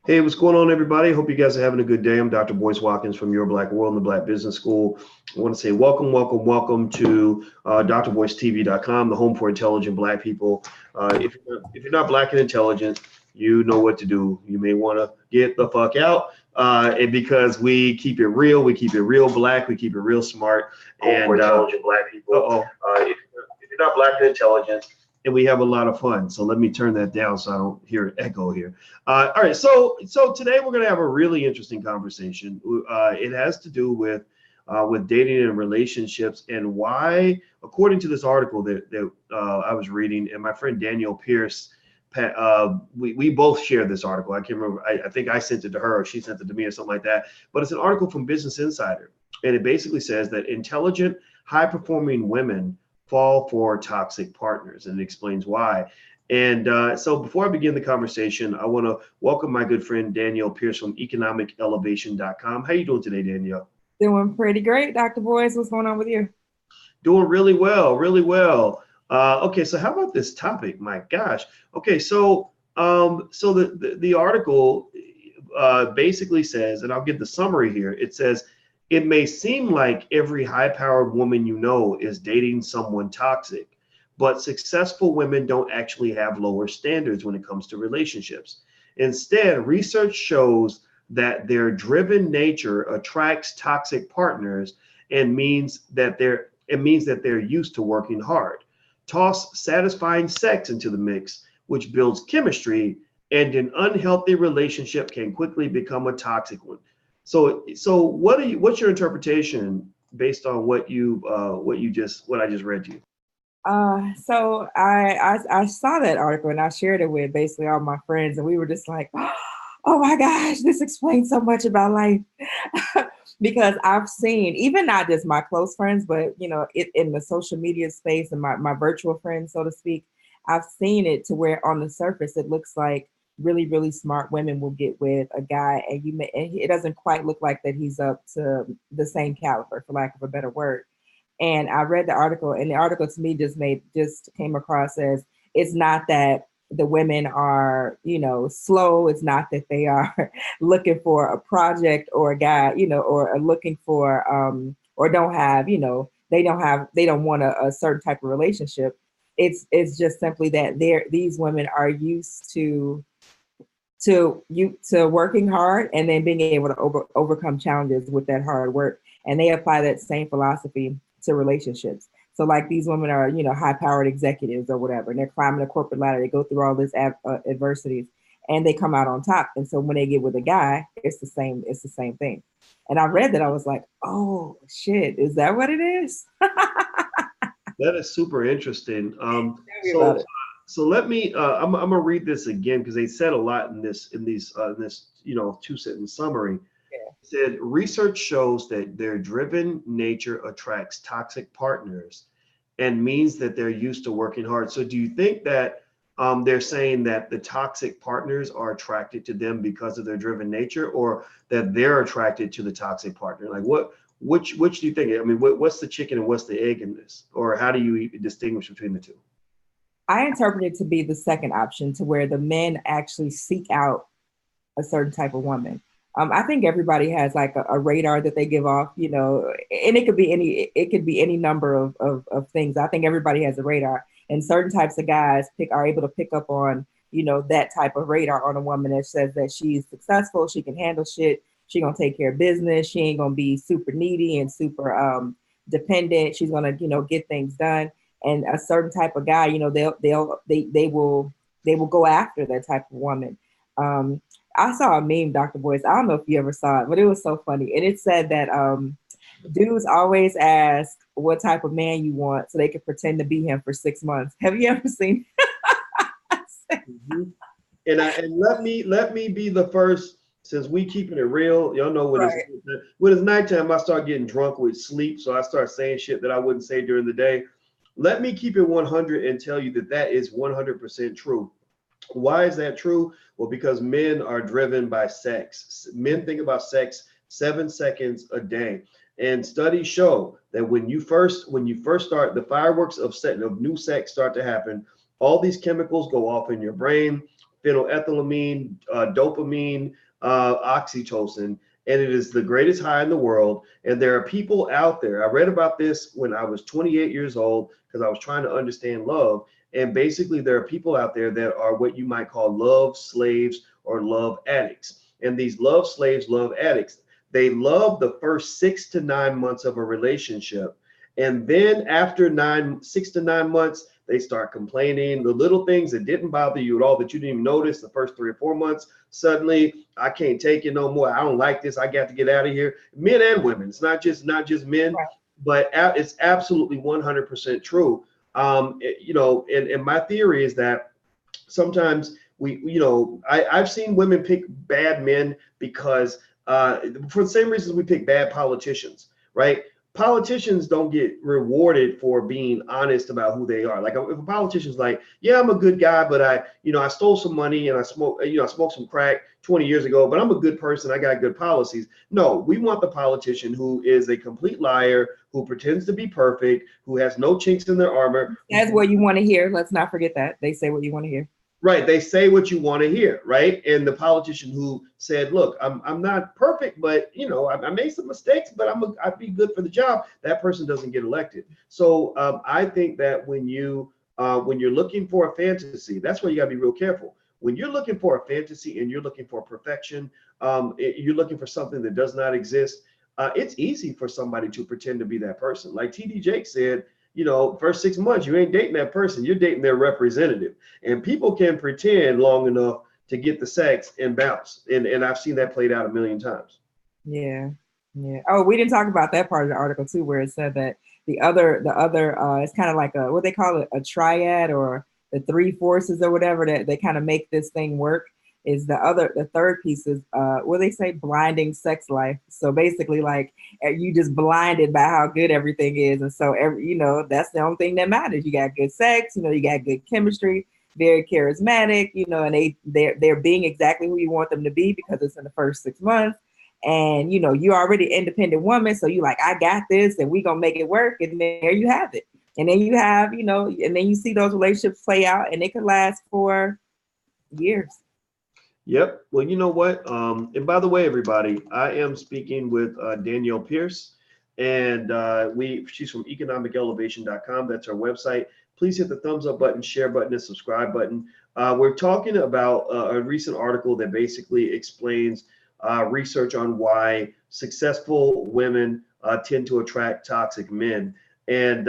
Hey, what's going on, everybody? Hope you guys are having a good day. I'm Dr. Boyce Watkins from Your Black World and the Black Business School. I want to say welcome, welcome, welcome to drboycetv.com, the home for intelligent Black people. If you're not Black and intelligent, you know what to do. You may want to get the fuck out, and because we keep it real, Black, we keep it real smart. Home for intelligent Black people. If you're not Black and intelligent, and we have a lot of fun. So let me turn that down so I don't hear an echo here. All right, so today we're going to have a really interesting conversation. It has to do with dating and relationships, and why, according to this article that I was reading, and my friend Danielle Pierce, we both shared this article. I can't remember. I think I sent it to her, or she sent it to me, or something like that. But it's an article from Business Insider, and it basically says that intelligent, high-performing women fall for toxic partners, and it explains why. And so before I begin the conversation, I want to welcome my good friend Danielle Pierce from economicelevation.com. How you doing today, Danielle? Doing pretty great, Dr. Boyce. What's going on with you? Doing really well, really well. Okay, so how about this topic? My gosh. Okay, so the article basically says, and I'll give the summary here. It says, it may seem like every high-powered woman you know is dating someone toxic, but successful women don't actually have lower standards when it comes to relationships. Instead, research shows that their driven nature attracts toxic partners and means that they're used to working hard. Toss satisfying sex into the mix, which builds chemistry, and an unhealthy relationship can quickly become a toxic one. So what's your interpretation based on what I just read to you? So I saw that article and I shared it with basically all my friends, and we were just like, oh my gosh, this explains so much about life. Because I've seen, even not just my close friends, but in the social media space and my virtual friends, so to speak, I've seen it to where on the surface it looks like really, really smart women will get with a guy, and it doesn't quite look like that he's up to the same caliber, for lack of a better word. And I read the article, and the article to me just came across as, it's not that the women are, slow. It's not that they are looking for a project or a guy, or are looking for, or don't have, they don't want a certain type of relationship. It's just simply that these women are used to working hard and then being able to overcome challenges with that hard work. And they apply that same philosophy to relationships. So like these women are, high powered executives or whatever, and they're climbing the corporate ladder. They go through all this adversities and they come out on top. And so when they get with a guy, it's the same thing. And I read that, I was like, oh shit, is that what it is? That is super interesting. So let me. I'm gonna read this again because they said a lot in this 2-sentence summary. Yeah. It said research shows that their driven nature attracts toxic partners, and means that they're used to working hard. So do you think that they're saying that the toxic partners are attracted to them because of their driven nature, or that they're attracted to the toxic partner? Like which do you think? I mean, what's the chicken and what's the egg in this, or how do you distinguish between the two? I interpret it to be the second option, to where the men actually seek out a certain type of woman. I think everybody has like a radar that they give off, and it could be any number of things. I think everybody has a radar, and certain types of guys are able to pick up on, that type of radar on a woman that says that she's successful, she can handle shit, she gonna take care of business, she ain't gonna be super needy and super dependent. She's gonna, get things done. And a certain type of guy, they will go after that type of woman. I saw a meme, Dr. Boyce. I don't know if you ever saw it, but it was so funny. And it said that dudes always ask what type of man you want so they can pretend to be him for 6 months. Have you ever seen? Mm-hmm. And let me be the first, since we keeping it real. Y'all know when it's nighttime, I start getting drunk with sleep, so I start saying shit that I wouldn't say during the day. Let me keep it 100 and tell you that is 100% true. Why is that true? Well, because men are driven by sex. Men think about sex 7 seconds a day. And studies show that when you first start, the fireworks of new sex start to happen. All these chemicals go off in your brain. phenylethylamine, dopamine, oxytocin, and it is the greatest high in the world. And there are people out there. I read about this when I was 28 years old because I was trying to understand love. And basically, there are people out there that are what you might call love slaves or love addicts. And these love slaves, love addicts, they love the first 6 to 9 months of a relationship. And then after 6 to 9 months, they start complaining. The little things that didn't bother you at all, that you didn't even notice the first 3 or 4 months, suddenly, I can't take it no more. I don't like this. I got to get out of here. Men and women. It's not just men, Right. but it's absolutely 100% true. And my theory is that sometimes I've seen women pick bad men because for the same reasons we pick bad politicians, right? Politicians don't get rewarded for being honest about who they are. Like if a politician's like, yeah, I'm a good guy, but I stole some money and I smoked some crack 20 years ago, but I'm a good person. I got good policies. No, we want the politician who is a complete liar, who pretends to be perfect, who has no chinks in their armor. That's what you want to hear. Let's not forget that. They say what you want to hear. Right. They say what you want to hear. Right. And the politician who said, look, I'm not perfect, but I made some mistakes, but I'd be good for the job. That person doesn't get elected. So I think that when you're looking for a fantasy, that's where you gotta be real careful. When you're looking for a fantasy and you're looking for perfection, you're looking for something that does not exist. It's easy for somebody to pretend to be that person. Like TD Jake said, first 6 months, you ain't dating that person, you're dating their representative. And people can pretend long enough to get the sex and bounce. And I've seen that played out a million times. Yeah. Yeah. Oh, we didn't talk about that part of the article too, where it said that the other, it's kind of like what they call it, a triad, or the three forces or whatever, that they kind of make this thing work. Is the third piece is what they say, blinding sex life. So basically, like, you just blinded by how good everything is, and so that's the only thing that matters. You got good sex, you got good chemistry, very charismatic, and they're being exactly who you want them to be because it's in the first 6 months. And you're already an independent woman, so you like, I got this, and we gonna make it work, and there you have it. And then you have, and then you see those relationships play out, and it could last for years. Yep. Well, you know what? And by the way, everybody, I am speaking with Danielle Pierce, and she's from economicelevation.com. That's our website. Please hit the thumbs up button, share button, and subscribe button. We're talking about a recent article that basically explains research on why successful women tend to attract toxic men. And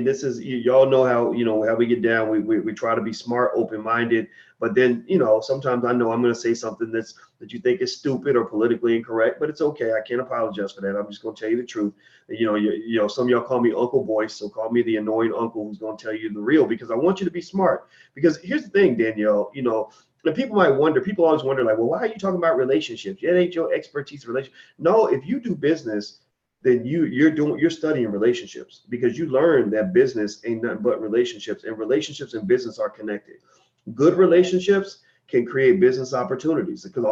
this is, y'all know how we get down. We try to be smart, open-minded, but then sometimes I know I'm going to say something that you think is stupid or politically incorrect, but it's okay. I can't apologize for that. I'm just going to tell you the truth. Some of y'all call me Uncle Boyce, so call me the annoying uncle who's going to tell you the real, because I want you to be smart. Because here's the thing, Danielle, and people always wonder, like, well, why are you talking about relationships? It ain't your expertise relationships. No, if you do business, then you're studying relationships, because you learn that business ain't nothing but relationships, and relationships and business are connected. Good relationships can create business opportunities, because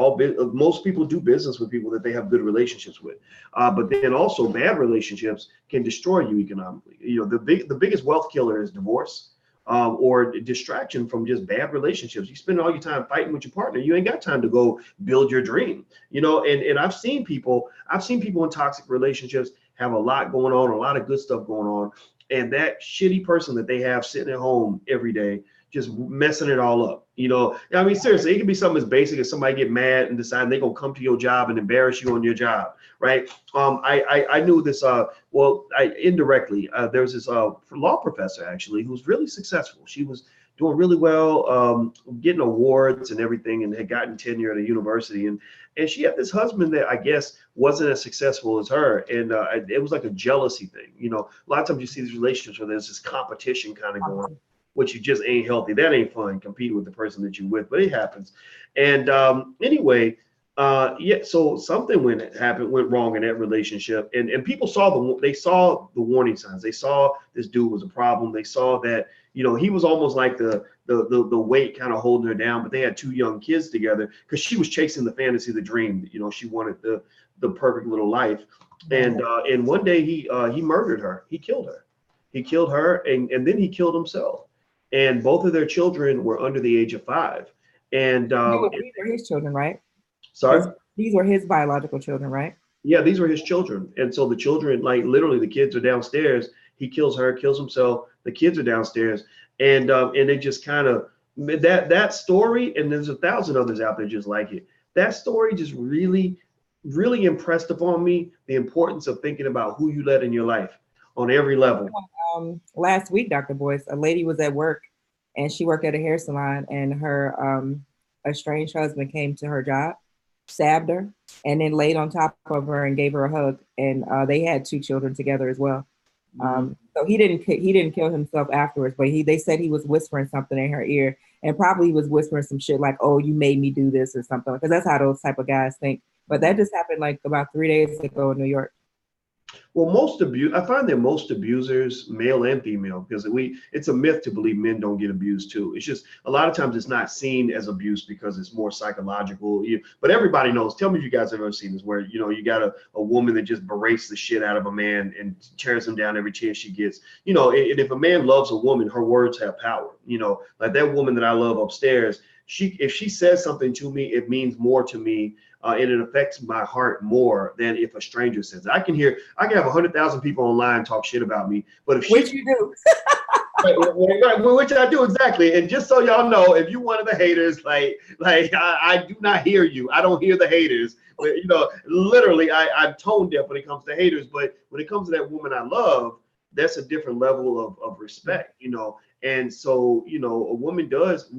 most people do business with people that they have good relationships with. But then also bad relationships can destroy you economically. The biggest wealth killer is divorce. Or distraction from just bad relationships. You spend all your time fighting with your partner. You ain't got time to go build your dream. And I've seen people in toxic relationships have a lot going on, a lot of good stuff going on, and that shitty person that they have sitting at home every day just messing it all up. I mean, seriously, it can be something as basic as somebody get mad and decide they're gonna come to your job and embarrass you on your job, right? I knew this. Indirectly, there's this law professor actually who's really successful. She was doing really well, getting awards and everything, and had gotten tenure at a university. And she had this husband that I guess wasn't as successful as her, and it was like a jealousy thing. A lot of times you see these relationships where there's this competition kind of going on, which you just ain't healthy. That ain't fun, competing with the person that you're with, but it happens. And anyway, so something went wrong in that relationship, and people saw the warning signs. They saw this dude was a problem. They saw that he was almost like the weight kind of holding her down. But they had 2 young kids together, because she was chasing the fantasy, the dream. She wanted the perfect little life. And one day he murdered her. He killed her, and then he killed himself. And both of their children were under the age of 5. And These were his children, right? sorry. These were his biological children, right? Yeah, these were his children. And so the children, like literally the kids are downstairs. He kills her, kills himself. The kids are downstairs. And they just kind of that story, and there's a thousand others out there just like it. That story just really, really impressed upon me the importance of thinking about who you let in your life on every level. Last week, Dr. Boyce, a lady was at work and she worked at a hair salon, and her estranged husband came to her job, stabbed her, and then laid on top of her and gave her a hug. And they had 2 children together as well. So he didn't kill himself afterwards, but they said he was whispering something in her ear, and probably was whispering some shit like, "Oh, you made me do this" or something, because that's how those type of guys think. But that just happened like about 3 days ago in New York. Well, I find that most abusers, male and female, because it's a myth to believe men don't get abused too. It's just a lot of times it's not seen as abuse because it's more psychological. But everybody knows. Tell me if you guys have ever seen this, where you got a woman that just berates the shit out of a man and tears him down every chance she gets. And if a man loves a woman, her words have power. Like that woman that I love upstairs. If she says something to me, it means more to me. And it affects my heart more than if a stranger says it. I can have 100,000 people online talk shit about me, but if which you do, which I do exactly. And just so y'all know, if you one of the haters, I do not hear you. I don't hear the haters. But literally, I'm tone deaf when it comes to haters. But when it comes to that woman I love, that's a different level of respect. And so, a woman does,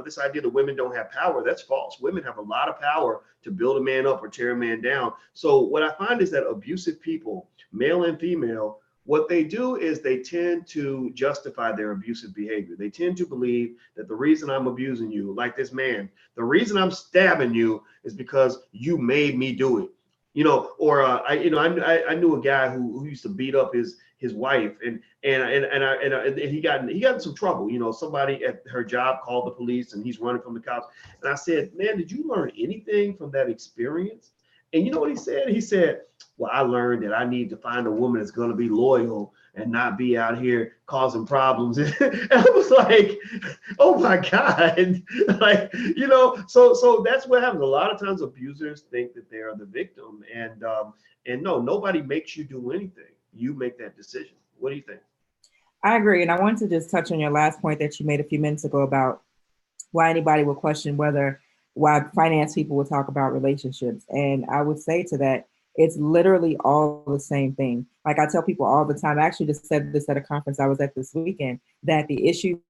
this idea that women don't have power, that's false. Women have a lot of power to build a man up or tear a man down. So what I find is that abusive people, male and female, what they do is they tend to justify their abusive behavior. They tend to believe that the reason I'm abusing you, like this man, the reason I'm stabbing you is because you made me do it. I knew a guy who used to beat up his wife, and he got in some trouble. Somebody at her job called the police, and he's running from the cops. And I said, "Man, did you learn anything from that experience?" And you know what he said? He said, "Well, I learned that I need to find a woman that's going to be loyal and not be out here causing problems." And I was like, "Oh my God!" So that's what happens. A lot of times, abusers think that they are the victim, and no, nobody makes you do anything. You make that decision. What do you think? I agree. And I want to just touch on your last point that you made a few minutes ago about why anybody will question why finance people will talk about relationships. And I would say to that, it's literally all the same thing. Like I tell people all the time, I actually just said this at a conference I was at this weekend, that the issue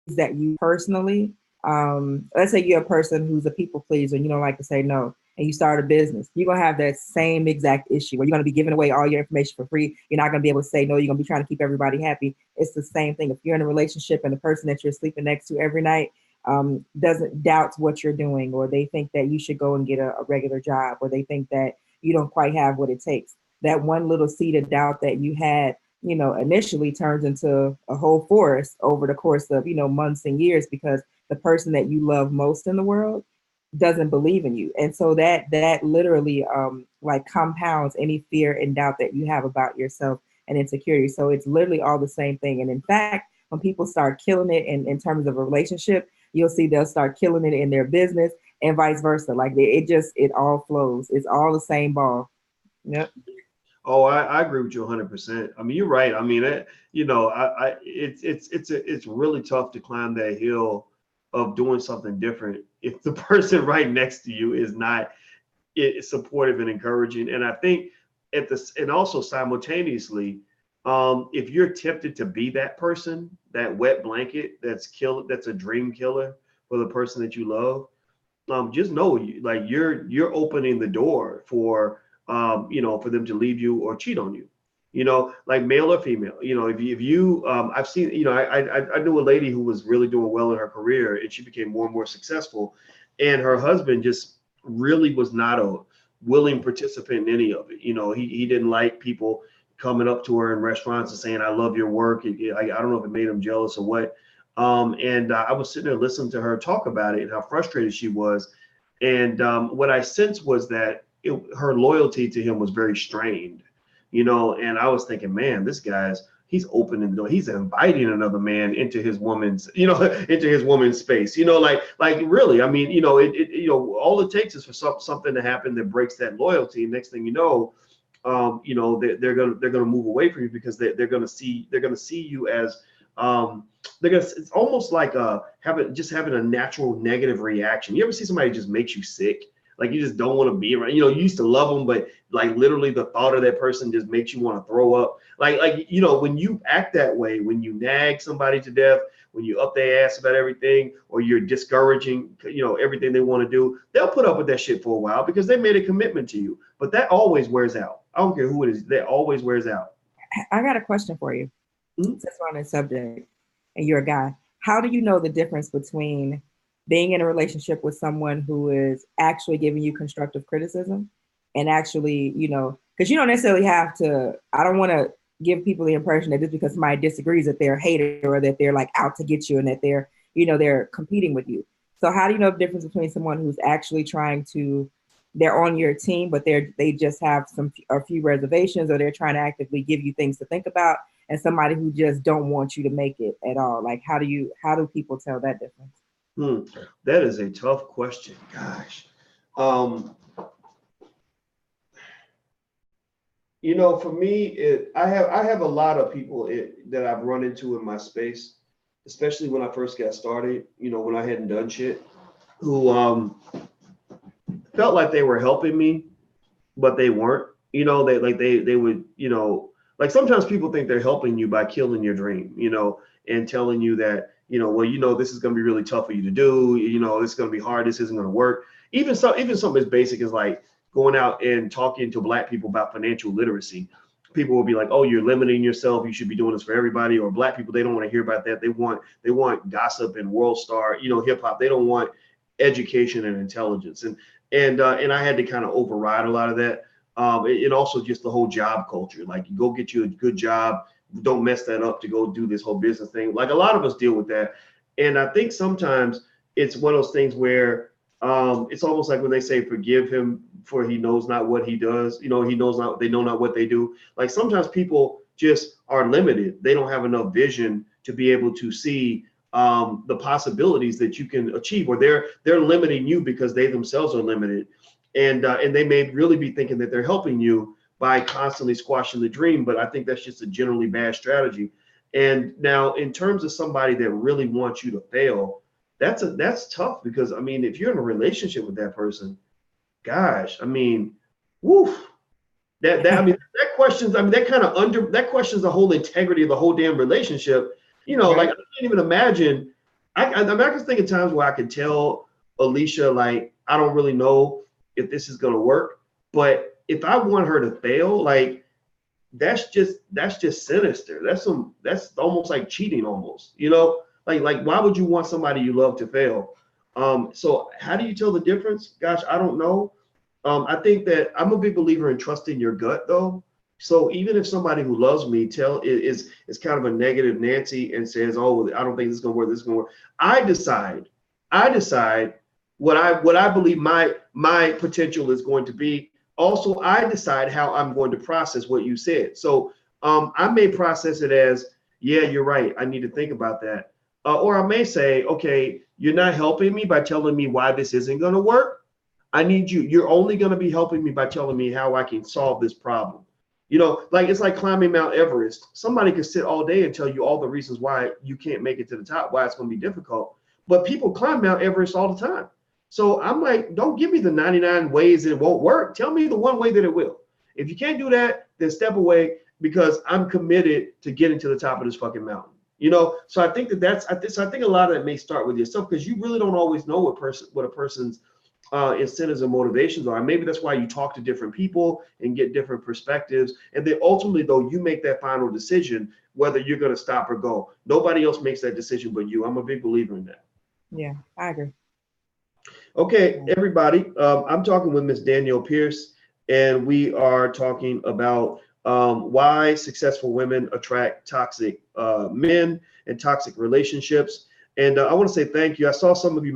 is that you personally, let's say you're a person who's a people pleaser and you don't like to say no, and you start a business, you're going to have that same exact issue where you're going to be giving away all your information for free. You're not going to be able to say no. You're going to be trying to keep everybody happy. It's the same thing. If you're in a relationship and the person that you're sleeping next to every night doesn't doubt what you're doing, or they think that you should go and get a regular job, or they think that you don't quite have what it takes, that one little seed of doubt that you had, initially turns into a whole forest over the course of, months and years, because the person that you love most in the world doesn't believe in you. And so that literally like compounds any fear and doubt that you have about yourself and insecurity. So it's literally all the same thing. And in fact, when people start killing it in terms of a relationship, you'll see they'll start killing it in their business and vice versa. Like it all flows. It's all the same ball. Yep. Oh, I agree with you 100%. I mean, you're right. I mean, it's really tough to climb that hill of doing something different if the person right next to you is not supportive and encouraging. And I think and also simultaneously, if you're tempted to be that person, that wet blanket that's a dream killer for the person that you love, just know you're opening the door for for them to leave you or cheat on you. Like male or female. If you I've seen, I knew a lady who was really doing well in her career, and she became more and more successful, and her husband just really was not a willing participant in any of it. He didn't like people coming up to her in restaurants and saying, "I love your work." I don't know if it made him jealous or what. And I was sitting there listening to her talk about it and how frustrated she was. And what I sensed was that her loyalty to him was very strained, and I was thinking, man, this guy's, he's opening the door. He's inviting another man into his woman's, into his woman's space. Like really. I mean, all it takes is for something to happen that breaks that loyalty. And next thing you know, they're gonna move away from you because they're gonna see you as it's almost like having a natural negative reaction. You ever see somebody just makes you sick? Like you just don't want to be around. You used to love them, but like literally the thought of that person just makes you want to throw up. Like when you act that way, when you nag somebody to death, when you up their ass about everything, or you're discouraging, everything they want to do, they'll put up with that shit for a while because they made a commitment to you. But that always wears out. I don't care who it is. That always wears out. I got a question for you. Since we're on this subject, and you're a guy, how do you know the difference between being in a relationship with someone who is actually giving you constructive criticism and actually, because you don't necessarily have to, I don't want to give people the impression that just because somebody disagrees that they're a hater or that they're like out to get you and that they're, they're competing with you. So how do you know the difference between someone who's actually they're on your team, but they just have a few reservations, or they're trying to actively give you things to think about, and somebody who just don't want you to make it at all? Like, how do people tell that difference? That is a tough question. Gosh. For me, I have a lot of people that I've run into in my space, especially when I first got started, when I hadn't done shit, who felt like they were helping me, but they weren't. They would, like sometimes people think they're helping you by killing your dream, and telling you that, this is going to be really tough for you to do. This is going to be hard. This isn't going to work. Even something as basic as like going out and talking to Black people about financial literacy. People will be like, oh, you're limiting yourself. You should be doing this for everybody. Or Black people, they don't want to hear about that. They want gossip and world star, hip hop. They don't want education and intelligence. And I had to kind of override a lot of that. And also just the whole job culture. Like, you go get you a good job. Don't mess that up to go do this whole business thing. Like, a lot of us deal with that. And I think sometimes it's one of those things where it's almost like when they say, forgive him for he knows not what he does. They know not what they do. Like, sometimes people just are limited. They don't have enough vision to be able to see the possibilities that you can achieve, or they're limiting you because they themselves are limited. And they may really be thinking that they're helping you by constantly squashing the dream. But I think that's just a generally bad strategy. And now, in terms of somebody that really wants you to fail, that's tough, because I mean, if you're in a relationship with that person, gosh, I mean, woof. That questions the whole integrity of the whole damn relationship. Like, I can't even imagine. I can think of times where I could tell Alicia, like, I don't really know if this is gonna work, but if I want her to fail, like, that's just sinister. That's almost like cheating, almost. Like why would you want somebody you love to fail? So how do you tell the difference? Gosh, I don't know. I think that I'm a big believer in trusting your gut, though. So even if somebody who loves me is kind of a negative Nancy and says, oh, I don't think this is gonna work, this is gonna work, I decide what I believe my potential is going to be. Also, I decide how I'm going to process what you said. So I may process it as, yeah, you're right, I need to think about that. Or I may say, okay, you're not helping me by telling me why this isn't going to work. You're only going to be helping me by telling me how I can solve this problem. Like, it's like climbing Mount Everest. Somebody could sit all day and tell you all the reasons why you can't make it to the top, why it's going to be difficult. But people climb Mount Everest all the time. So I'm like, don't give me the 99 ways it won't work. Tell me the one way that it will. If you can't do that, then step away, because I'm committed to getting to the top of this fucking mountain. So I think I think a lot of that may start with yourself, because you really don't always know what a person's incentives and motivations are. And maybe that's why you talk to different people and get different perspectives. And then ultimately, though, you make that final decision whether you're going to stop or go. Nobody else makes that decision but you. I'm a big believer in that. Yeah, I agree. Okay, everybody, I'm talking with Miss Danielle Pierce, and we are talking about why successful women attract toxic men and toxic relationships. And I want to say thank you. I saw some of you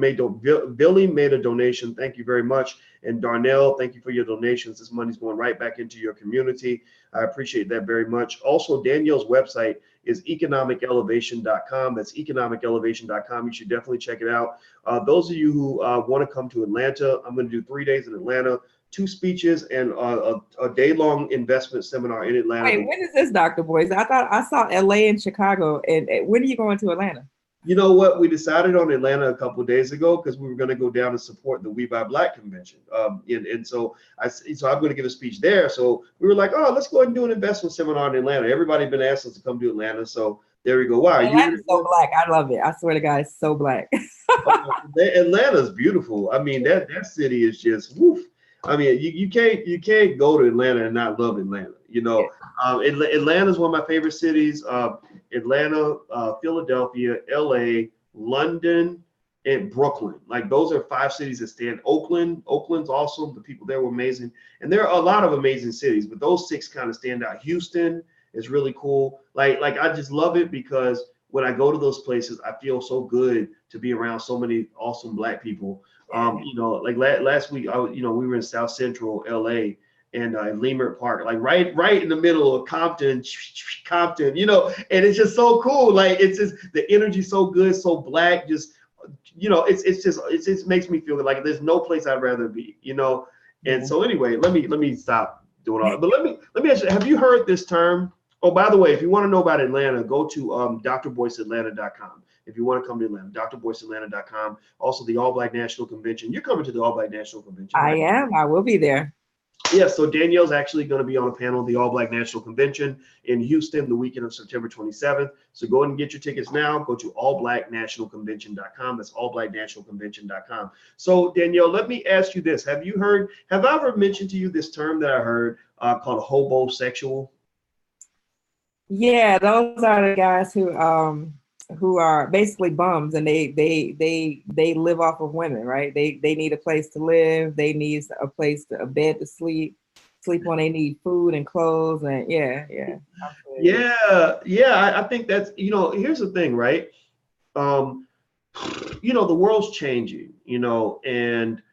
Billy made a donation. Thank you very much. And Darnell, thank you for your donations. This money's going right back into your community. I appreciate that very much. Also, Danielle's website is economicelevation.com. That's economicelevation.com. You should definitely check it out. Those of you who want to come to Atlanta, I'm going to do 3 days in Atlanta, 2 speeches, and a day-long investment seminar in Atlanta. Wait, when is this, Dr. Boyce? I thought I saw LA and Chicago. And when are you going to Atlanta? You know what? We decided on Atlanta a couple of days ago because we were going to go down and support the We Buy Black convention. And so I'm going to give a speech there. So we were like, oh, let's go ahead and do an investment seminar in Atlanta. Everybody been asking us to come to Atlanta. So there we go. Wow. Atlanta's so black. I love it. I swear to God, it's so black. Atlanta's beautiful. I mean, that city is just woof. I mean, you can't go to Atlanta and not love Atlanta. You know, Atlanta is one of my favorite cities. Atlanta, Philadelphia, LA, London, and Brooklyn. Like those are 5 cities that stand. Oakland's awesome. The people there were amazing. And there are a lot of amazing cities, but those 6 kind of stand out. Houston is really cool. Like I just love it because when I go to those places, I feel so good to be around so many awesome Black people. You know, like last week, we were in South Central LA and in Leimert Park, like right in the middle of Compton, you know, and it's just so cool. Like it's just the energy so good, so Black, just, you know, it just makes me feel like there's no place I'd rather be, you know. And so anyway, let me stop doing all that. But let me ask you, have you heard this term? Oh, by the way, if you want to know about Atlanta, go to drboyceatlanta.com. If you want to come to Atlanta, drboyceatlanta.com. Also, the All Black National Convention. You're coming to the All Black National Convention. Right? I am. I will be there. Yeah, so Danielle's actually going to be on a panel at the All Black National Convention in Houston the weekend of September 27th. So go ahead and get your tickets now. Go to allblacknationalconvention.com. That's allblacknationalconvention.com. So Danielle, let me ask you this. Have I ever mentioned to you this term that I heard called hobo-sexual? Yeah, those are the guys who are basically bums, and they live off of women, right? They need a place to live. They need a bed to sleep on. They need food and clothes, and yeah. I think that's, you know, here's the thing, right? You know, the world's changing, you know, and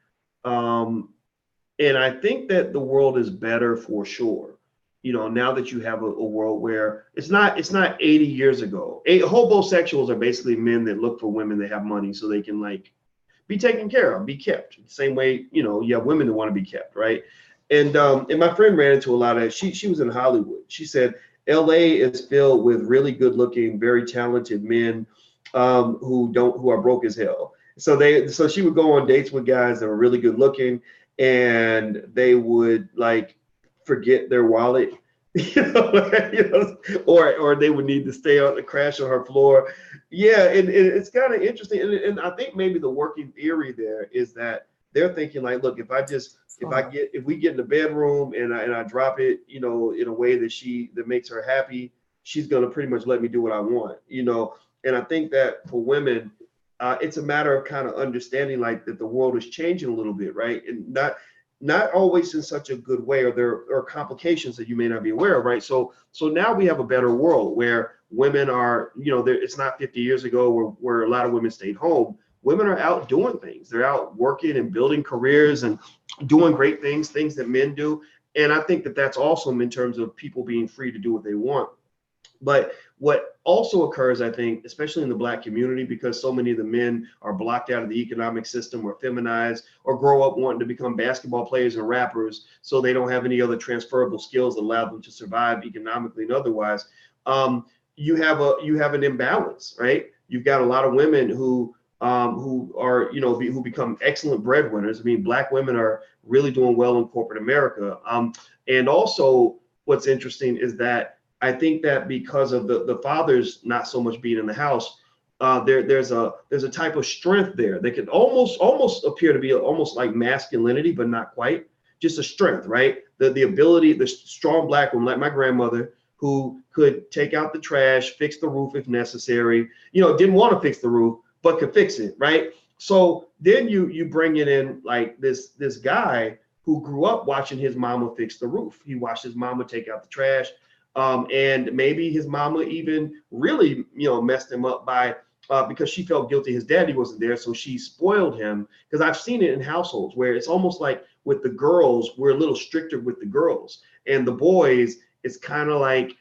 I think that the world is better for sure. You know, now that you have a world where it's not 80 years ago. Hobo-sexuals are basically men that look for women that have money so they can like be taken care of, be kept. The same way, you know, you have women that want to be kept, right? And my friend ran into a lot of, she was in Hollywood. She said LA is filled with really good looking, very talented men who are broke as hell. So she would go on dates with guys that were really good looking, and they would like forget their wallet, or they would need to stay on the crash on her floor. Yeah, and it's kind of interesting, and I think maybe the working theory there is that they're thinking like, look, if we get in the bedroom and I drop it, you know, in a way that makes her happy, she's gonna pretty much let me do what I want, you know. And I think that for women, it's a matter of kind of understanding like that the world is changing a little bit, right? And not always in such a good way, or there are complications that you may not be aware of, right? So now we have a better world where women are, you know, it's not 50 years ago where a lot of women stayed home. Women are out doing things. They're out working and building careers and doing great things that men do. And I think that that's awesome in terms of people being free to do what they want. But what also occurs, I think, especially in the Black community, because so many of the men are blocked out of the economic system or feminized or grow up wanting to become basketball players and rappers, so they don't have any other transferable skills that allow them to survive economically and otherwise. You have an imbalance, right? You've got a lot of women who are, you know, who become excellent breadwinners. I mean, Black women are really doing well in corporate America. And also what's interesting is that I think that because of the fathers not so much being in the house, there's a type of strength there that could almost appear to be almost like masculinity, but not quite. Just a strength, right? The ability, the strong Black woman like my grandmother, who could take out the trash, fix the roof if necessary. You know, didn't want to fix the roof, but could fix it, right? So then you bring it in like this guy who grew up watching his mama fix the roof. He watched his mama take out the trash. And maybe his mama even really, you know, messed him up by because she felt guilty his daddy wasn't there, so she spoiled him. Because I've seen it in households where it's almost like with the girls, we're a little stricter with the girls, and the boys, it's kind of like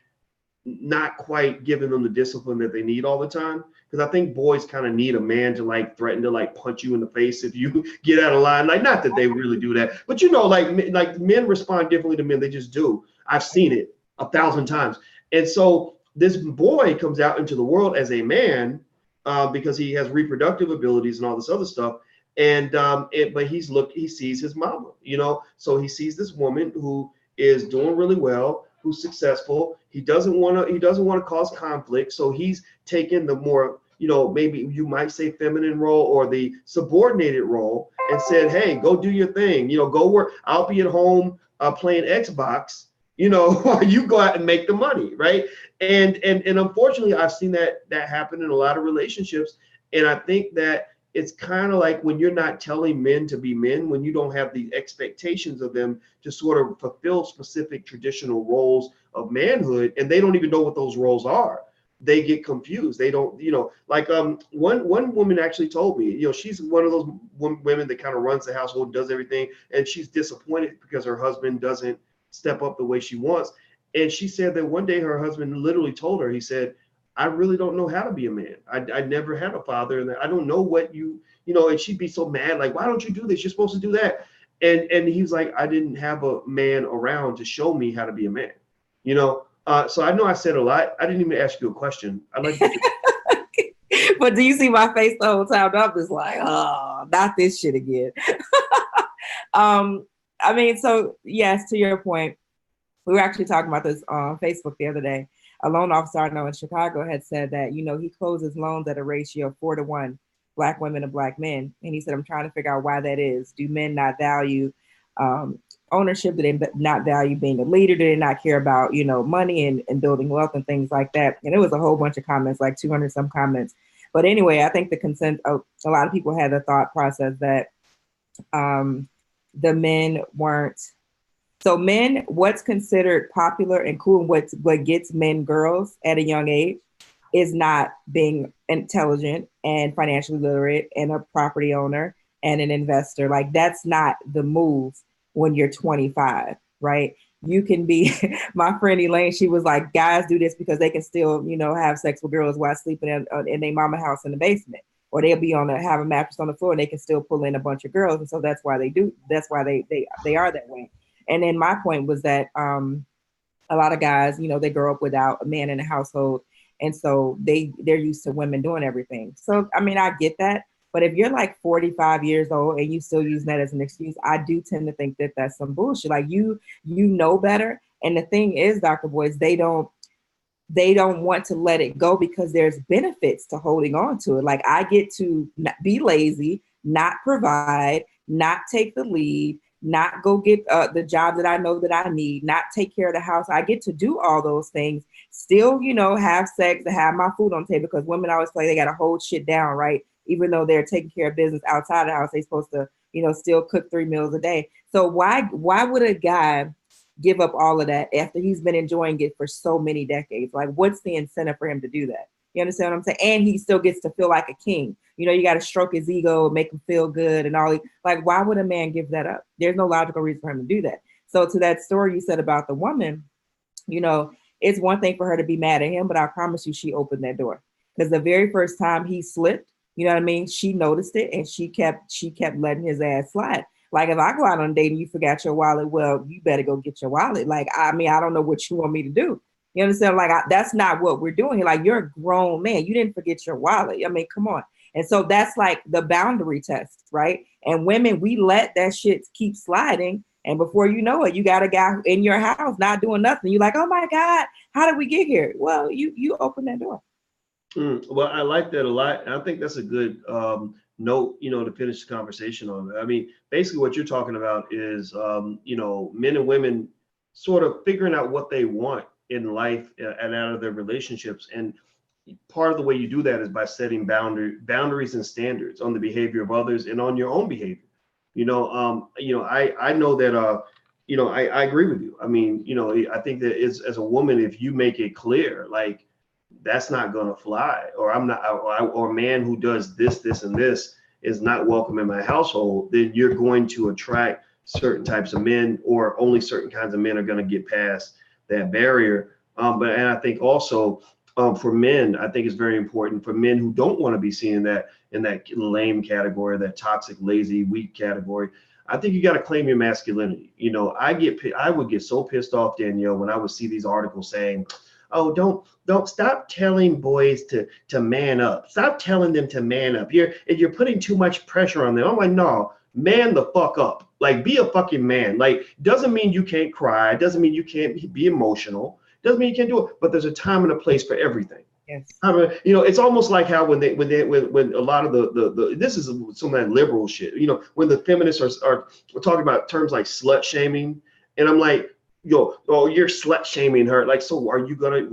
not quite giving them the discipline that they need all the time. Because I think boys kind of need a man to like threaten to like punch you in the face if you get out of line. Like, not that they really do that, but like men respond differently to men. They just do. I've seen it 1,000 times. And so this boy comes out into the world as a man because he has reproductive abilities and all this other stuff. And but he sees his mama, so he sees this woman who is doing really well, who's successful. He doesn't want to cause conflict, so he's taken the more, maybe you might say feminine role or the subordinated role, and said, hey, go do your thing, go work. I'll be at home playing Xbox, while you go out and make the money, right? And unfortunately, I've seen that happen in a lot of relationships. And I think that it's kind of like when you're not telling men to be men, when you don't have the expectations of them to sort of fulfill specific traditional roles of manhood, and they don't even know what those roles are. They get confused. They don't, like one woman actually told me, she's one of those women that kind of runs the household, does everything, and she's disappointed because her husband doesn't step up the way she wants. And she said that one day her husband literally told her, he said, I really don't know how to be a man. I never had a father, and I don't know what and she'd be so mad, like, why don't you do this? You're supposed to do that. And he was like, I didn't have a man around to show me how to be a man, So I know I said a lot. I didn't even ask you a question. I'd like to. But do you see my face the whole time? I'm just like, oh, not this shit again. I mean, so yes, to your point, we were actually talking about this on Facebook the other day. A loan officer I know in Chicago had said that, he closes loans at a ratio of 4-to-1, Black women to Black men. And he said, I'm trying to figure out why that is. Do men not value ownership? Do they not value being a leader? Do they not care about, money and building wealth and things like that? And it was a whole bunch of comments, like 200 some comments. But anyway, I think the consent of a lot of people had the thought process that the men weren't. So men, what's considered popular and cool and what gets men girls at a young age is not being intelligent and financially literate and a property owner and an investor. Like, that's not the move when you're 25, right? You can be, my friend Elaine, she was like, guys do this because they can still, have sex with girls while sleeping in their mama house in the basement. Or they'll be have a mattress on the floor and they can still pull in a bunch of girls. And so that's why they are that way. And then my point was that a lot of guys, they grow up without a man in the household. And so they're used to women doing everything. So, I mean, I get that. But if you're like 45 years old and you still use that as an excuse, I do tend to think that that's some bullshit. Like, you know better. And the thing is, Dr. Boyce, they don't want to let it go because there's benefits to holding on to it. Like, I get to be lazy, not provide, not take the lead, not go get the job that I know that I need, not take care of the house. I get to do all those things, still, have sex, and have my food on the table, because women always play, they got to hold shit down, right? Even though they're taking care of business outside the house, they're supposed to, still cook 3 meals a day. So why would a guy give up all of that after he's been enjoying it for so many decades? Like, what's the incentive for him to do that? You understand what I'm saying? And he still gets to feel like a king. You got to stroke his ego, make him feel good and all. Like, why would a man give that up? There's no logical reason for him to do that. So to that story you said about the woman, it's one thing for her to be mad at him, but I promise you she opened that door. Because the very first time he slipped, you know what I mean? She noticed it and she kept letting his ass slide. Like, if I go out on a date and you forgot your wallet, well, you better go get your wallet. Like, I mean, I don't know what you want me to do. You understand? Like, that's not what we're doing here. Like, you're a grown man. You didn't forget your wallet. I mean, come on. And so that's like the boundary test, right? And women, we let that shit keep sliding. And before you know it, you got a guy in your house not doing nothing. You're like, oh my God, how did we get here? Well, you open that door. Well, I like that a lot. And I think that's a good note, to finish the conversation on. I mean, basically what you're talking about is, men and women sort of figuring out what they want in life and out of their relationships. And part of the way you do that is by setting boundaries and standards on the behavior of others and on your own behavior. I know that, I agree with you. I mean, I think that as a woman, if you make it clear, like, that's not going to fly, or I'm not, or a man who does this, and this is not welcome in my household, then you're going to attract certain types of men, or only certain kinds of men are going to get past that barrier. And I think also for men, I think it's very important for men who don't want to be seen in that lame category, that toxic, lazy, weak category. I think you got to claim your masculinity. You know, I would get so pissed off, Danielle, when I would see these articles saying, "Oh, don't stop telling boys to man up. Stop telling them to man up. You're putting too much pressure on them." I'm like, no, man the fuck up. Like, be a fucking man. Like, doesn't mean you can't cry. Doesn't mean you can't be emotional. Doesn't mean you can't do it. But there's a time and a place for everything. Yes. I mean, you know, it's almost like how when a lot of the this is some of that liberal shit. You know, when the feminists are talking about terms like slut shaming, and I'm like, yo, oh, you're slut shaming her. Like, so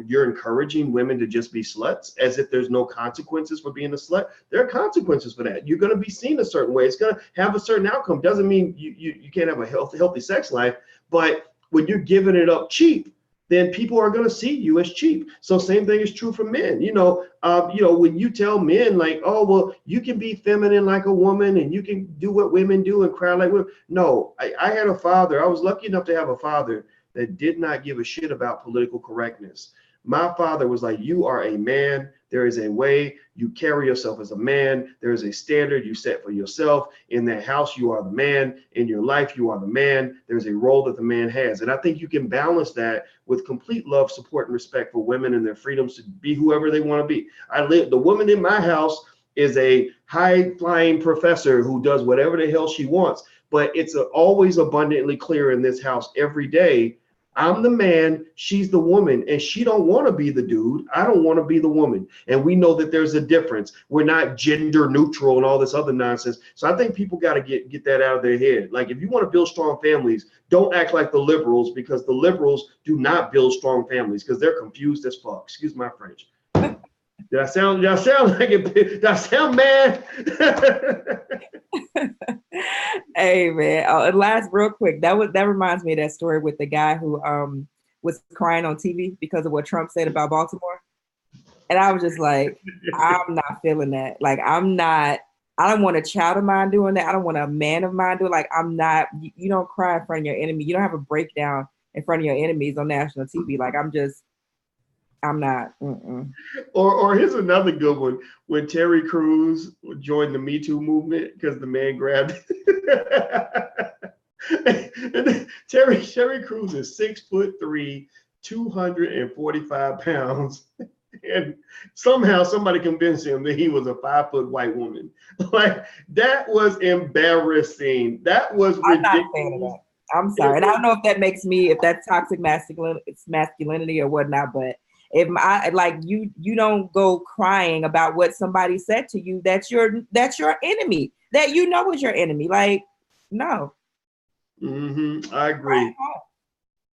you're encouraging women to just be sluts as if there's no consequences for being a slut? There are consequences for that. You're gonna be seen a certain way. It's gonna have a certain outcome. Doesn't mean you can't have a healthy sex life, but when you're giving it up cheap, then people are going to see you as cheap. So same thing is true for men. You know, when you tell men like, oh, well, you can be feminine like a woman and you can do what women do and cry like women. No, I had a father. I was lucky enough to have a father that did not give a shit about political correctness. My father was like, you are a man. There is a way you carry yourself as a man. There is a standard you set for yourself. In that house, you are the man. In your life, you are the man. There's a role that the man has. And I think you can balance that with complete love, support, and respect for women and their freedoms to be whoever they want to be. The woman in my house is a high-flying professor who does whatever the hell she wants. But it's always abundantly clear in this house every day, I'm the man, she's the woman, and she don't want to be the dude. I don't want to be the woman. And we know that there's a difference. We're not gender neutral and all this other nonsense. So I think people got to get that out of their head. Like, if you want to build strong families, don't act like the liberals, because the liberals do not build strong families because they're confused as fuck. Excuse my French. Did I sound like it? Did I sound mad? Hey man, and last real quick, that reminds me of that story with the guy who was crying on TV because of what Trump said about Baltimore. And I was just like, I'm not feeling that. Like, I don't want a child of mine doing that. I don't want a man of mine doing it. Like, you don't cry in front of your enemy. You don't have a breakdown in front of your enemies on national TV. Like, I'm not. Or here's another good one. When Terry Crews joined the Me Too movement because the man grabbed and Terry Crews is 6'3", 245 pounds. And somehow somebody convinced him that he was a 5-foot white woman. Like, that was embarrassing. That was ridiculous. I'm not a fan of that. I'm sorry. And I don't know if that's toxic masculinity or whatnot, but if you don't go crying about what somebody said to you, that's your enemy, that you know is your enemy. Like, no. I agree.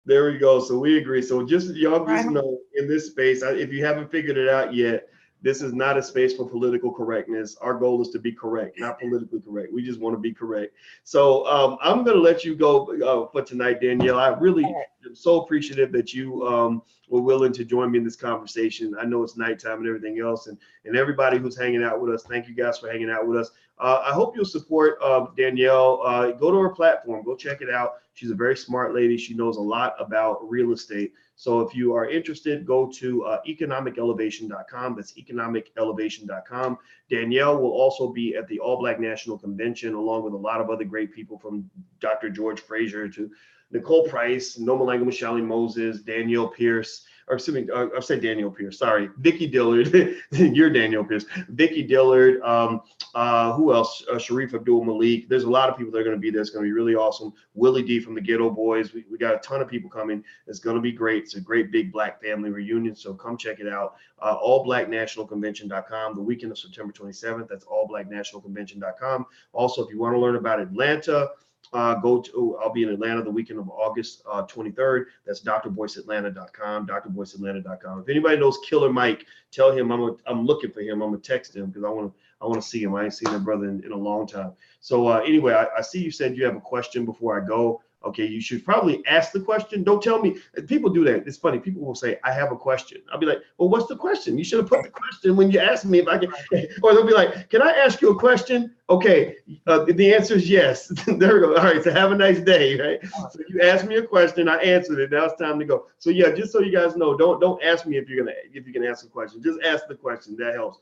There we go. So we agree. So y'all just know, in this space, if you haven't figured it out yet, this is not a space for political correctness. Our goal is to be correct, not politically correct. We just want to be correct. So I'm going to let you go for tonight, Danielle. I really am so appreciative that you were willing to join me in this conversation. I know it's nighttime and everything else. And everybody who's hanging out with us, thank you guys for hanging out with us. I hope you'll support Danielle. Go to her platform. Go check it out. She's a very smart lady. She knows a lot about real estate. So if you are interested, go to economicelevation.com. That's economicelevation.com. Danielle will also be at the All Black National Convention, along with a lot of other great people, from Dr. George Fraser to Nicole Price, Nomalanga Mashali Moses, Danielle Pierce, or excuse me, I said Danielle Pierce, sorry, Vicki Dillard. You're Danielle Pierce. Vicki Dillard, who else? Sharif Abdul Malik. There's a lot of people that are going to be there. It's going to be really awesome. Willie D from the Ghetto Boys. We got a ton of people coming. It's going to be great. It's a great big Black family reunion. So come check it out. allblacknationalconvention.com, the weekend of September 27th. That's allblacknationalconvention.com. Also, if you want to learn about Atlanta, I'll be in Atlanta the weekend of August 23rd. That's drboyceatlanta.com, drboyceatlanta.com. If anybody knows Killer Mike, tell him I'm looking for him. I'm gonna text him because I want to see him. I ain't seen that brother in a long time. So anyway, I see you said you have a question before I go. Okay, you should probably ask the question. Don't tell me. People do that. It's funny. People will say, I have a question. I'll be like, well, what's the question? You should have put the question when you asked me if I can. Or they'll be like, can I ask you a question? Okay, the answer is yes. There we go. All right, so have a nice day, right? So you asked me a question, I answered it. Now it's time to go. So yeah, just so you guys know, don't ask me if you can ask a question. Just ask the question. That helps.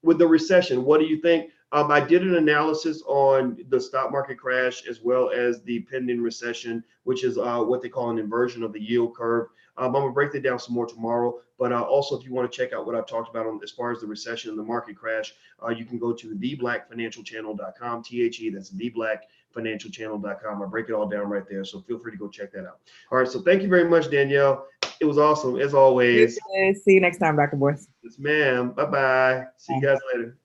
With the recession, what do you think? I did an analysis on the stock market crash as well as the pending recession, which is what they call an inversion of the yield curve. I'm going to break that down some more tomorrow. But also, if you want to check out what I've talked about as far as the recession and the market crash, you can go to theblackfinancialchannel.com, THE, that's theblackfinancialchannel.com. I break it all down right there. So feel free to go check that out. All right. So thank you very much, Danielle. It was awesome, as always. See you next time, Dr. Boyce. Yes, ma'am. Bye-bye. See you guys later.